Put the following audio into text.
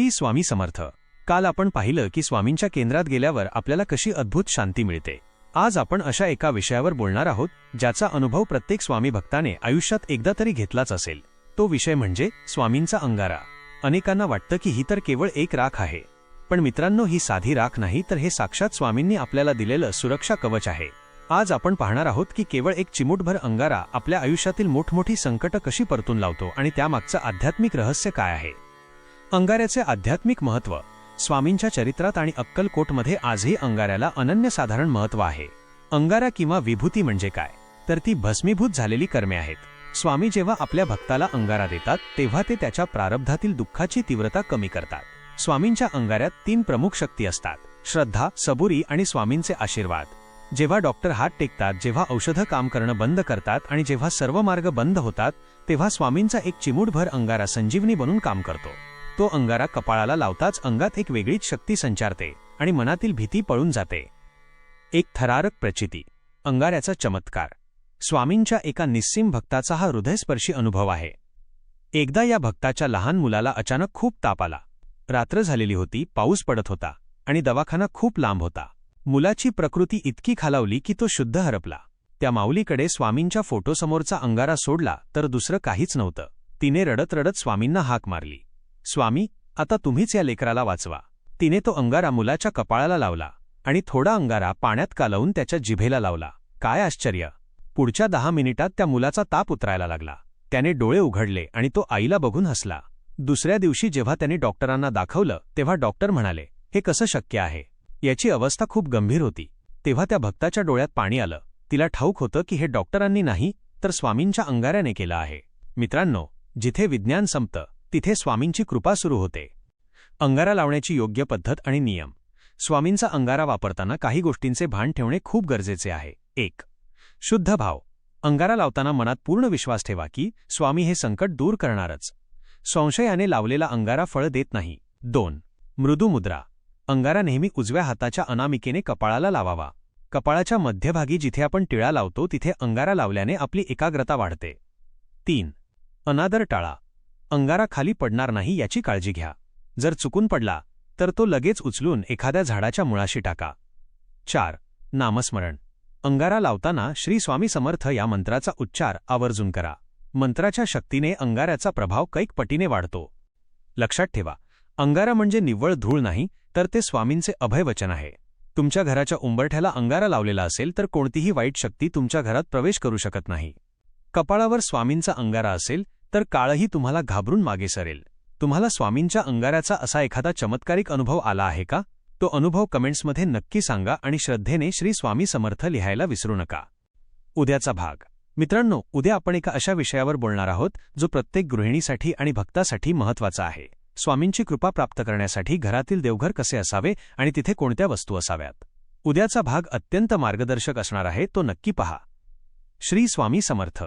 श्री स्वामी समर्थ। काल आपण पाहिलं की स्वामींच्या केंद्रात गेल्यावर आपल्याला कशी अद्भुत शांती मिळते। आज आपण अशा एका विषयावर बोलणार आहोत ज्याचा अनुभव प्रत्येक स्वामी भक्ताने आयुष्यात एकदा तरी घेतलाच असेल। तो विषय म्हणजे स्वामींचा अंगारा। अनेकांना वाटतं की ही तर केवळ एक राख आहे, पण मित्रांनो, ही साधी राख नाही, तर हे साक्षात स्वामींनी आपल्याला दिलेलं सुरक्षा कवच आहे। आज आपण पाहणार आहोत की केवळ एक चिमूटभर अंगारा आपल्या आयुष्यातील मोठमोठी संकटं कशी परतून लावतो आणि त्यामागचं आध्यात्मिक रहस्य काय आहे। अंगाऱ्याचे आध्यात्मिक महत्त्व। स्वामींच्या चरित्रात आणि अक्कलकोटमध्ये आजही अंगाऱ्याला अनन्यसाधारण महत्त्व आहे। अंगारा किंवा विभूती म्हणजे काय, तर ती भस्मीभूत झालेली कर्मे आहेत। स्वामी जेव्हा आपल्या भक्ताला अंगारा देतात तेव्हा ते त्याच्या प्रारब्धातील दुःखाची तीव्रता कमी करतात। स्वामींच्या अंगाऱ्यात 3 प्रमुख शक्ती असतात: श्रद्धा, सबुरी आणि स्वामींचे आशीर्वाद। जेव्हा डॉक्टर हात टेकतात, जेव्हा औषधं काम करणं बंद करतात आणि जेव्हा सर्व मार्ग बंद होतात, तेव्हा स्वामींचा एक चिमूटभर अंगारा संजीवनी बनून काम करतो। तो अंगारा कपाळाला लावताच अंगात एक वेगळीच शक्ती संचारते आणि मनातील भीती पळून जाते। एक थरारक प्रचिती। अंगाऱ्याचा चमत्कार। स्वामींच्या एका निस्सीम भक्ताचा हा हृदयस्पर्शी अनुभव आहे। एकदा या भक्ताच्या लहान मुलाला अचानक खूप ताप आला। रात्र झालेली होती, पाऊस पडत होता आणि दवाखाना खूप लांब होता। मुलाची प्रकृती इतकी खालावली की तो शुद्ध हरपला। त्या माऊलीकडे स्वामींच्या फोटोसमोरचा अंगारा सोडला तर दुसरं काहीच नव्हतं। तिने रडत रडत स्वामींना हाक मारली, स्वामी, आता तुम्हीच या लेकराला वाचवा। तिने तो अंगारा मुलाच्या कपाळाला लावला आणि थोडा अंगारा पाण्यात कालवून त्याच्या जिभेला लावला। काय आश्चर्य! पुढच्या 10 मिनिटात त्या मुलाचा ताप उतरायला लागला। त्याने डोळे उघडले आणि तो आईला बघून हसला। दुसऱ्या दिवशी जेव्हा त्याने डॉक्टरांना दाखवलं तेव्हा डॉक्टर म्हणाले, हे कसं शक्य आहे? याची अवस्था खूप गंभीर होती। तेव्हा त्या भक्ताच्या डोळ्यात पाणी आलं। तिला ठाऊक होतं की हे डॉक्टरांनी नाही तर स्वामींच्या अंगाऱ्याने केलं आहे। मित्रांनो, जिथे विज्ञान संपतं तिथे स्वामींची कृपा सुरू होते। अंगारा लावण्याची योग्य पद्धत आणि नियम। स्वामींचा अंगारा वापरताना काही गोष्टींचे भान ठेवणे खूप गरजेचे आहे। 1. शुद्ध भाव। अंगारा लावताना मनात पूर्ण विश्वास ठेवा की स्वामी हे संकट दूर करणारच। संशयाने लावलेला अंगारा फळ देत नाही। 2. मृदू मुद्रा। अंगारा नेहमी उजव्या हाताच्या अनामिकेने कपाळाला लावावा। कपाळाच्या मध्यभागी जिथे आपण टिळा लावतो तिथे अंगारा लावल्याने आपली एकाग्रता वाढते। 3. अनादर टाळा। अंगारा खाली पडणार नाही याची काळजी घ्या। जर चुकून पडला तर तो लगेच उचलून एखाद्या झाडाच्या मुळाशी टाका। 4. नामस्मरण। अंगारा लावताना श्री स्वामी समर्थ या मंत्राचा उच्चार आवर्जून करा। मंत्राच्या शक्तीने अंगाऱ्याचा प्रभाव कैक पटीने वाढतो। लक्षात ठेवा, अंगारा म्हणजे निव्वळ धूळ नाही, तर ते स्वामींचे अभयवचन आहे। तुमच्या घराच्या उंबरठ्याला अंगारा लावलेला असेल तर कोणतीही वाईट शक्ती तुमच्या घरात प्रवेश करू शकत नाही। कपाळावर स्वामींचा अंगारा असेल तर काळही तुम्हाला घाबरून मागे सरेल। तुम्हाला स्वामींच्या अंगाऱ्याचा असा एखादा चमत्कारिक अनुभव आला आहे का? तो अनुभव कमेंट्समध्ये नक्की सांगा आणि श्रद्धेने श्री स्वामी समर्थ लिहायला विसरू नका। उद्याचा भाग। मित्रांनो, उद्या आपण एका अशा विषयावर बोलणार आहोत जो प्रत्येक गृहिणीसाठी आणि भक्तासाठी महत्त्वाचा आहे। स्वामींची कृपा प्राप्त करण्यासाठी घरातील देवघर कसे असावे आणि तिथे कोणत्या वस्तू असाव्यात। उद्याचा भाग अत्यंत मार्गदर्शक असणार आहे, तो नक्की पहा। श्री स्वामी समर्थ।